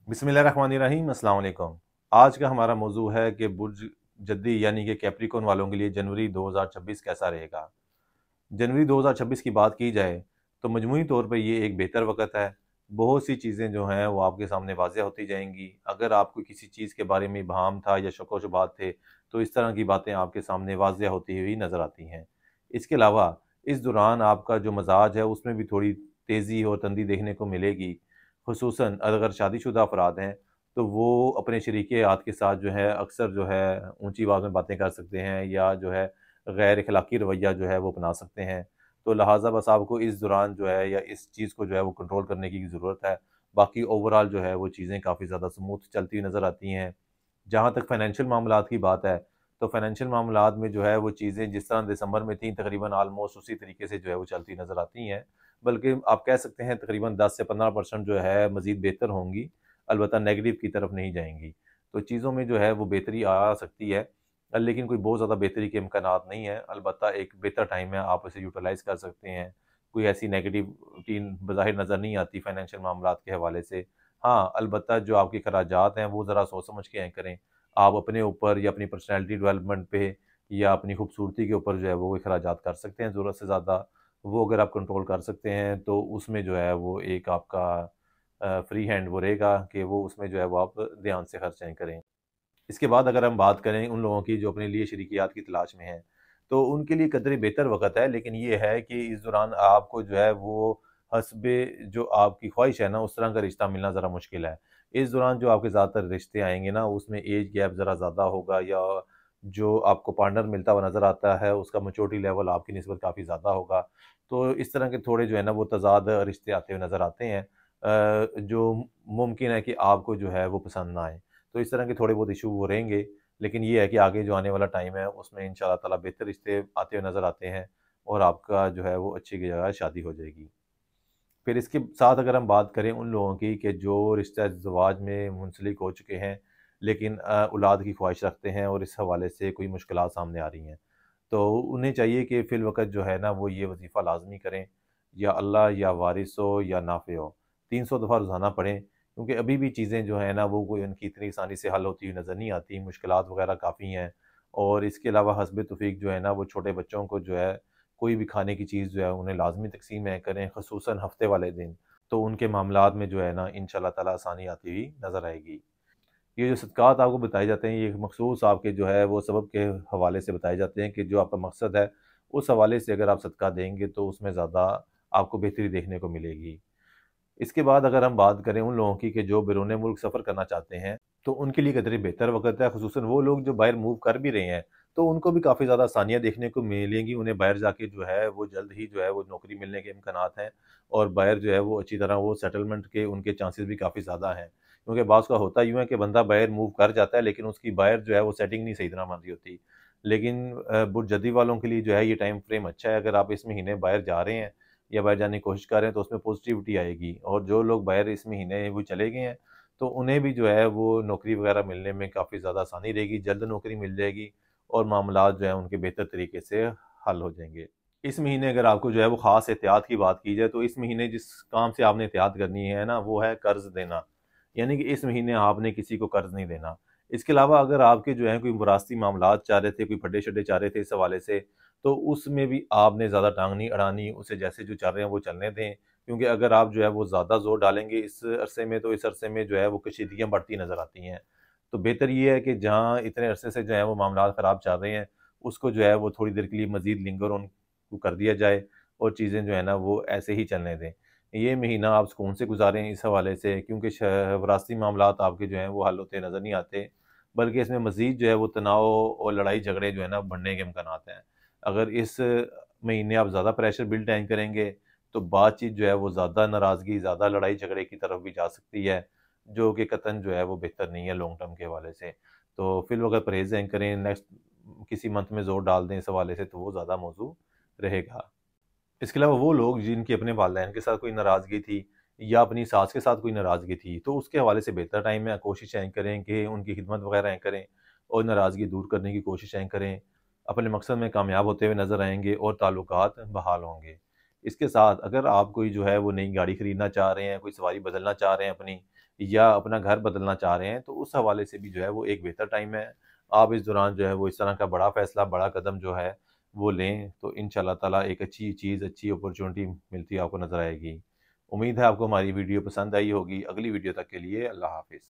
बिस्मिल्लाहिर्रहमानिर्रहीम, अस्सलाम वालेकुम। आज का हमारा मौजू है कि बुर्ज जद्दी यानी कि कैप्रिकॉर्न वालों के लिए जनवरी 2026 कैसा रहेगा। जनवरी 2026 की बात की जाए तो मजमूई तौर पर ये एक बेहतर वक़्त है। बहुत सी चीज़ें जो हैं वो आपके सामने वाज़ेह होती जाएँगी। अगर आपको किसी चीज़ के बारे में इबहाम था या शक व शुबहात थे, तो इस तरह की बातें आपके सामने वाज़ेह होती हुई नज़र आती हैं। इसके अलावा इस दौरान आपका जो मज़ाज है उसमें भी थोड़ी तेज़ी और तंदी देखने को मिलेगी। ख़ुसूसन अगर शादीशुदा अफ़राद हैं, तो वो अपने शरीके-हयात के साथ जो है अक्सर जो है ऊँची आवाज़ में बातें कर सकते हैं या जो है गैर अखलाकी रवैया जो है वो अपना सकते हैं। तो लिहाज़ा बस आपको इस दौरान जो है या इस चीज़ को जो है वो कंट्रोल करने की ज़रूरत है। बाकी ओवरऑल जो है वो चीज़ें काफ़ी ज़्यादा स्मूथ चलती हुई नज़र आती हैं। जहाँ तक फ़ाइनेंशियल मामलात की बात है, तो फ़ाइनेंशियल मामलात में जो है वो चीज़ें जिस तरह दिसंबर में थी तकरीबन ऑलमोस्ट उसी तरीके से जो है वो चलती नज़र आती हैं। बल्कि आप कह सकते हैं तकरीबन 10 से 15% जो है मज़ीद बेहतर होंगी, अलबत्ता नेगेटिव की तरफ नहीं जाएँगी। तो चीज़ों में जो है वो बेहतरी आ सकती है, लेकिन कोई बहुत ज़्यादा बेहतरी के इम्कानात नहीं है। अलबत्ता एक बेहतर टाइम है, आप इसे यूटिलाइज़ कर सकते हैं। कोई ऐसी नेगेटिविटी बज़ाहिर नज़र नहीं आती फ़ाइनेंशियल मामलात के हवाले से। हाँ, अलबत्ता जो आपके खराजात हैं वो ज़रा सोच समझ के करें। आप अपने ऊपर या अपनी पर्सनैलिटी डेवलपमेंट पे या अपनी खूबसूरती के ऊपर जो है वो खराजात कर सकते हैं ज़रूरत से ज़्यादा। वो अगर आप कंट्रोल कर सकते हैं तो उसमें जो है वो एक आपका फ्री हैंड वो रहेगा कि वो उसमें जो है वो आप ध्यान से खर्चें करें। इसके बाद अगर हम बात करें उन लोगों की जो अपने लिए शरीकियात की तलाश में हैं, तो उनके लिए कदरे बेहतर वक़्त है, लेकिन ये है कि इस दौरान आपको जो है वो हस्बे जो आपकी ख़्वाहिश है ना, उस तरह का रिश्ता मिलना ज़रा मुश्किल है। इस दौरान जो आपके ज़्यादातर रिश्ते आएँगे ना, उसमें ऐज गैप ज़रा ज़्यादा होगा या जो आपको पार्टनर मिलता हुआ नज़र आता है, उसका मैच्योरिटी लेवल आपकी निस्बत काफ़ी ज़्यादा होगा। तो इस तरह के थोड़े जो है ना, वो तज़ाद रिश्ते आते हुए नज़र आते हैं जो मुमकिन है कि आपको जो है वो पसंद ना आए। तो इस तरह के थोड़े बहुत इशू वो रहेंगे, लेकिन ये है कि आगे जो आने वाला टाइम है उसमें इंशाअल्लाह ताला बेहतर रिश्ते आते हुए नज़र आते हैं और आपका जो है वो अच्छी जगह शादी हो जाएगी। फिर इसके साथ अगर हम बात करें उन लोगों की कि जो रिश्ता ज़वाज में मुंसलिक हो चुके हैं, लेकिन औलाद की ख्वाहिश रखते हैं और इस हवाले से कोई मुश्किलात सामने आ रही हैं। तो उन्हें चाहिए कि फ़िलवक़्त जो है ना वो ये वज़ीफ़ा लाज़मी करें, या अल्लाह या वारिस हो या नाफ़े हो, 300 दफ़ा रोज़ाना पढ़ें, क्योंकि अभी भी चीज़ें जो हैं ना वो कोई उनकी इतनी आसानी से हल होती हुई नज़र नहीं आती, मुश्किलात वग़ैरह काफ़ी हैं। और इसके अलावा हस्बे तौफ़ीक जो है ना वो छोटे बच्चों को जो है कोई भी खाने की चीज़ जो है उन्हें लाज़मी तक़सीम करें, ख़ुसूसन हफ़्ते वाले दिन, तो उनके मामलात में जो है ना इंशाअल्लाह ताला आसानी आती हुई नज़र आएगी। ये जो सदक़ात आपको बताए जाते हैं, ये मख़सूस आपके जो है वो सबब के हवाले से बताए जाते हैं कि जो आपका मकसद है, उस हवाले से अगर आप सदका देंगे तो उसमें ज़्यादा आपको बेहतरी देखने को मिलेगी। इसके बाद अगर हम बात करें उन लोगों की कि जो बैरून मुल्क सफ़र करना चाहते हैं, तो उनके लिए कदरे बेहतर वक़्त है, ख़ुसूसन वो लोग जो बाहर मूव कर भी रहे हैं, तो उनको भी काफ़ी ज़्यादा आसानियाँ देखने को मिलेंगी। उन्हें बाहर जाके जो है वो जल्द ही जो है वो नौकरी मिलने के इम्कानात हैं और बाहर जो है वो अच्छी तरह वो सेटलमेंट के उनके चांसेस भी काफ़ी ज़्यादा हैं। क्योंकि बाज़ का होता यूँ है कि बंदा बाहर मूव कर जाता है, लेकिन उसकी बाहर जो है वो सेटिंग नहीं सही तरह बन रही होती। लेकिन बुर्जदी वालों के लिए जो है ये टाइम फ्रेम अच्छा है, अगर आप इस महीने बाहर जा रहे हैं या बाहर जाने की कोशिश कर रहे हैं तो उसमें पॉजिटिविटी आएगी, और जो लोग बाहर इस महीने वो चले गए हैं, तो उन्हें भी जो है वो नौकरी वगैरह मिलने में काफ़ी ज़्यादा आसानी रहेगी, जल्द नौकरी मिल जाएगी और मामलात जो है उनके बेहतर तरीके से हल हो जाएँगे। इस महीने अगर आपको जो है वो ख़ास एहतियात की बात की जाए, तो इस महीने जिस काम से आपने एहतियात करनी है ना, वो है कर्ज़ देना। यानी कि इस महीने आपने किसी को कर्ज़ नहीं देना। इसके अलावा अगर आपके जो है कोई विरासती मामलात चाह रहे थे, कोई फड्डे-शड्डे चाह रहे थे इस हवाले से, तो उसमें भी आपने ज़्यादा टांग नहीं अड़ानी, उसे जैसे जो चल रहे हैं वो चलने दें। क्योंकि अगर आप जो है वो ज़्यादा ज़ोर डालेंगे इस अरसे में, तो इस अरसे में जो है वो कशीदगियाँ बढ़ती नज़र आती हैं। तो बेहतर ये है कि जहाँ इतने अरसे से जो है वो मामलात ख़राब चल रहे हैं, उसको जो है वो थोड़ी देर के लिए मज़ीद लिंगर ऑन को कर दिया जाए और चीज़ें जो है ना वो ऐसे ही चलने दें। ये महीना आप सुकून से गुज़ारें इस हवाले से, क्योंकि विरासती मामलात आपके जो हैं वो हल होते नज़र नहीं आते, बल्कि इसमें मज़ीद जो है वो तनाव और लड़ाई झगड़े जो है ना बढ़ने के इम्कानात हैं। अगर इस महीने आप ज़्यादा प्रेशर बिल्ड इन करेंगे, तो बातचीत जो है वो ज़्यादा नाराज़गी, ज़्यादा लड़ाई झगड़े की तरफ भी जा सकती है, जो कि कतई जो है वो बेहतर नहीं है लॉन्ग टर्म के हवाले से। तो फ़िलवक़्त परहेज़ करें, नेक्स्ट किसी मंथ में ज़ोर डाल दें इस हवाले से, तो वो ज़्यादा मौज़ू रहेगा। इसके अलावा वो लोग जिनकी अपने वालिदैन के साथ कोई नाराज़गी थी या अपनी सास के साथ कोई नाराज़गी थी, तो उसके हवाले से बेहतर टाइम है, कोशिशें करें कि उनकी खिदमत वगैरह करें और नाराज़गी दूर करने की कोशिशें करें। अपने मकसद में कामयाब होते हुए नज़र आएँगे और ताल्लुकात बहाल होंगे। इसके साथ अगर आप कोई जो है वो नई गाड़ी खरीदना चाह रहे हैं, कोई सवारी बदलना चाह रहे हैं अपनी, या अपना घर बदलना चाह रहे हैं, तो उस हवाले से भी जो है वो एक बेहतर टाइम है। आप इस दौरान जो है वो इस तरह का बड़ा फैसला, बड़ा कदम जो है वो लें, तो इंशाल्लाह ताला एक अच्छी चीज़, अच्छी अपॉर्चुनिटी मिलती है आपको नज़र आएगी। उम्मीद है आपको हमारी वीडियो पसंद आई होगी। अगली वीडियो तक के लिए अल्लाह हाफ़िज़।